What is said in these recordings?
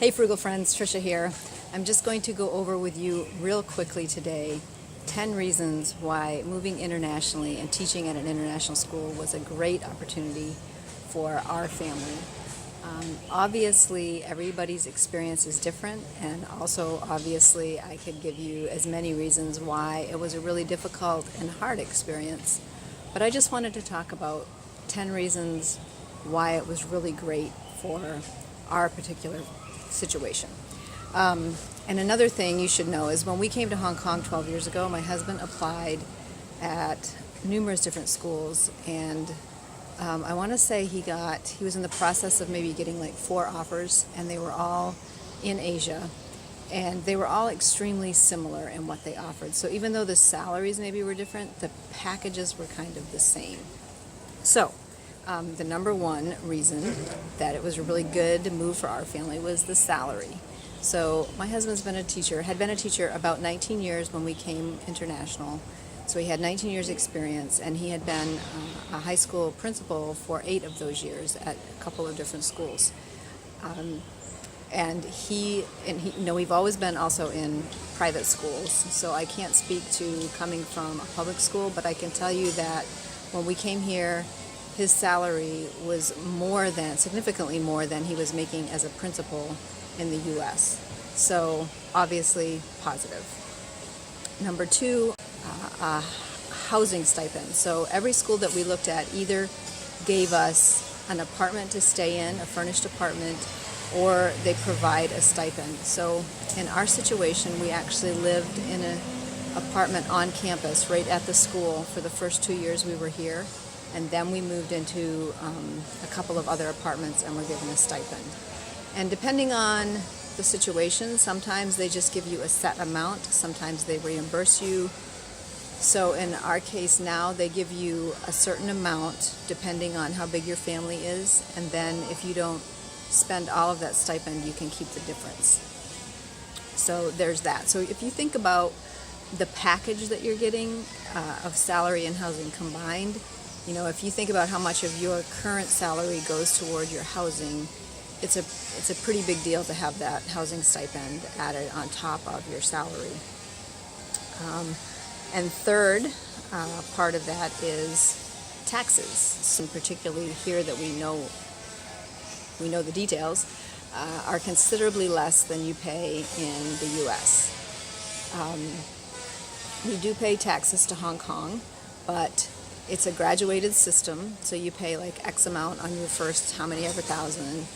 Hey Frugal friends, Trisha here. I'm just going to go over with you real quickly today 10 reasons why moving internationally and teaching at an international school was a great opportunity for our family. Obviously, everybody's experience is different, and also obviously I could give you as many reasons why it was a really difficult and hard experience. But I just wanted to talk about 10 reasons why it was really great for our particular situation. And another thing you should know is when we came to Hong Kong 12 years ago, my husband applied at numerous different schools, and I want to say he was in the process of maybe getting like 4 offers, and they were all in Asia, and they were all extremely similar in what they offered. So even though the salaries maybe were different, the packages were kind of the same. So the number one reason that it was a really good move for our family was the salary. So my husband's had been a teacher about 19 years when we came international. So he had 19 years experience, and he had been a high school principal for 8 of those years at a couple of different schools. We've always been also in private schools, so I can't speak to coming from a public school, but I can tell you that when we came here, his salary was significantly more than he was making as a principal in the U.S. So obviously positive. Number 2, housing stipend. So every school that we looked at either gave us an apartment to stay in, a furnished apartment, or they provide a stipend. So in our situation, we actually lived in an apartment on campus right at the school for the first 2 years we were here. And then we moved into a couple of other apartments and were given a stipend. And depending on the situation, sometimes they just give you a set amount, sometimes they reimburse you. So in our case now, they give you a certain amount depending on how big your family is, and then if you don't spend all of that stipend, you can keep the difference. So there's that. So if you think about the package that you're getting of salary and housing combined, if you think about how much of your current salary goes toward your housing, it's a pretty big deal to have that housing stipend added on top of your salary. And third part of that is taxes. So particularly here that we know the details, are considerably less than you pay in the U.S. We do pay taxes to Hong Kong, but it's a graduated system, so you pay like X amount on your first how many ever thousand,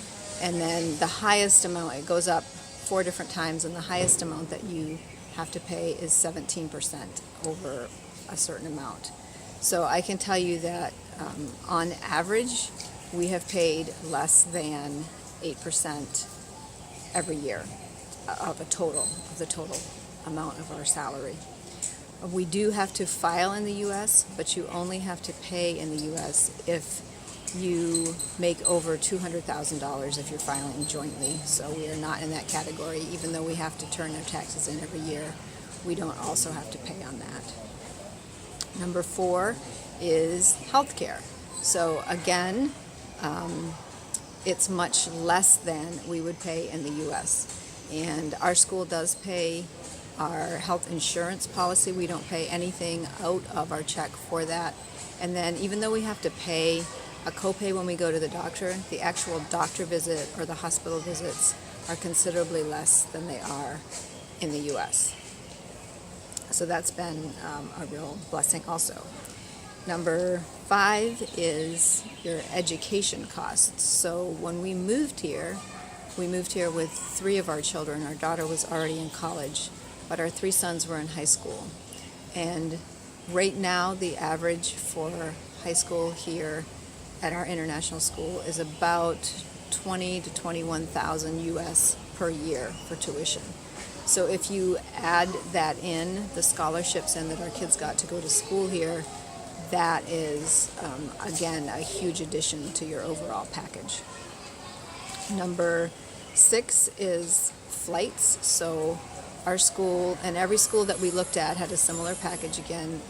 and then the highest amount, it goes up 4 different times, and the highest amount that you have to pay is 17% over a certain amount. So I can tell you that on average, we have paid less than 8% every year of the total amount of our salary. We do have to file in the U.S., but you only have to pay in the U.S. if you make over $200,000 if you're filing jointly. So we are not in that category. Even though we have to turn our taxes in every year, we don't also have to pay on that. Number 4 is health care. So again, it's much less than we would pay in the U.S. And our school does pay our health insurance policy. We don't pay anything out of our check for that. And then even though we have to pay a copay when we go to the doctor, the actual doctor visit or the hospital visits are considerably less than they are in the U.S. So that's been a real blessing also. Number 5 is your education costs. So when we moved here with 3 of our children. Our daughter was already in college, but our 3 sons were in high school. And right now, the average for high school here at our international school is about $20,000 to $21,000 US per year for tuition. So if you add that in, the scholarships in that our kids got to go to school here, that is, again, a huge addition to your overall package. Number 6 is flights. So our school and every school that we looked at had a similar package again.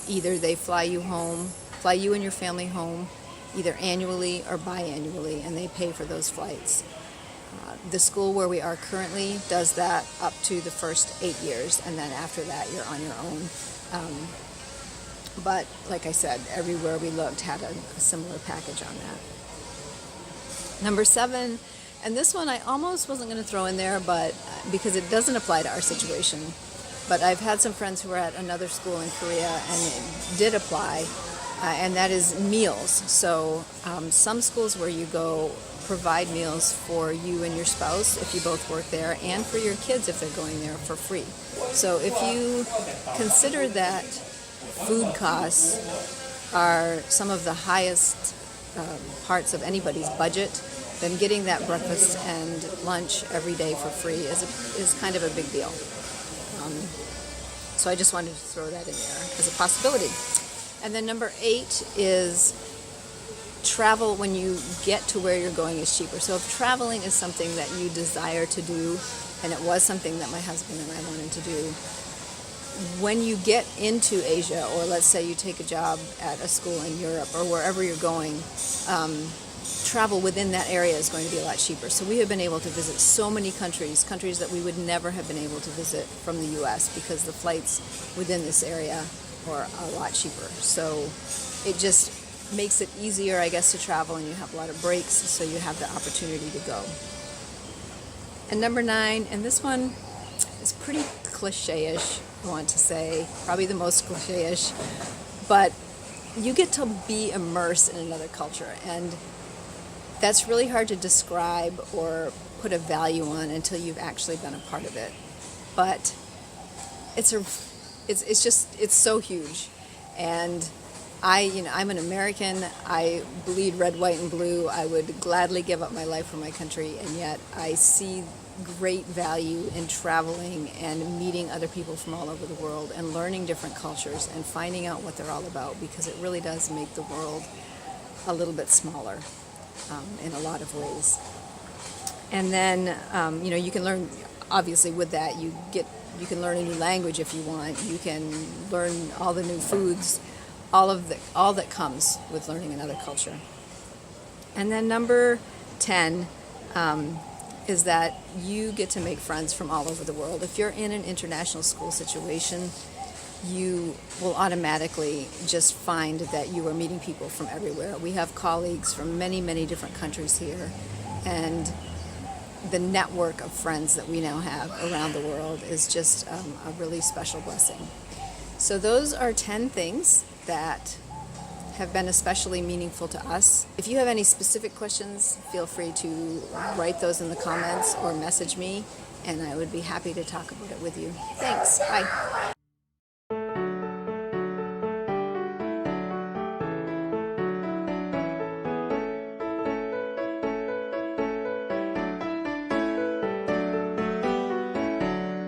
Either they fly you and your family home, either annually or biannually, and they pay for those flights. The school where we are currently does that up to the first 8 years, and then after that you're on your own. But like I said, everywhere we looked had a similar package on that. Number 7, and this one I almost wasn't going to throw in there, but because it doesn't apply to our situation. But I've had some friends who were at another school in Korea and it did apply, and that is meals. So some schools where you go provide meals for you and your spouse if you both work there, and for your kids if they're going there for free. So if you consider that food costs are some of the highest parts of anybody's budget, then getting that breakfast and lunch every day for free is kind of a big deal. So I just wanted to throw that in there as a possibility. And then number 8 is travel when you get to where you're going is cheaper. So if traveling is something that you desire to do, and it was something that my husband and I wanted to do, when you get into Asia, or let's say you take a job at a school in Europe or wherever you're going, travel within that area is going to be a lot cheaper. So we have been able to visit so many countries that we would never have been able to visit from the U.S. because the flights within this area are a lot cheaper. So it just makes it easier, I guess, to travel, and you have a lot of breaks, so you have the opportunity to go. And number 9, and this one is pretty cliche-ish, I want to say, probably the most cliche-ish, but you get to be immersed in another culture, and that's really hard to describe or put a value on until you've actually been a part of it. But it's so huge. And I'm an American. I bleed red, white, and blue. I would gladly give up my life for my country, and yet I see great value in traveling and meeting other people from all over the world and learning different cultures and finding out what they're all about, because it really does make the world a little bit smaller in a lot of ways. And then you can learn, obviously with that you can learn a new language if you want. You can learn all the new foods, all that comes with learning another culture. And then number 10 is that you get to make friends from all over the world. If you're in an international school situation, you will automatically just find that you are meeting people from everywhere. We have colleagues from many, many different countries here, and the network of friends that we now have around the world is just a really special blessing. So those are 10 things that have been especially meaningful to us. If you have any specific questions, feel free to write those in the comments or message me, and I would be happy to talk about it with you. Thanks. Bye.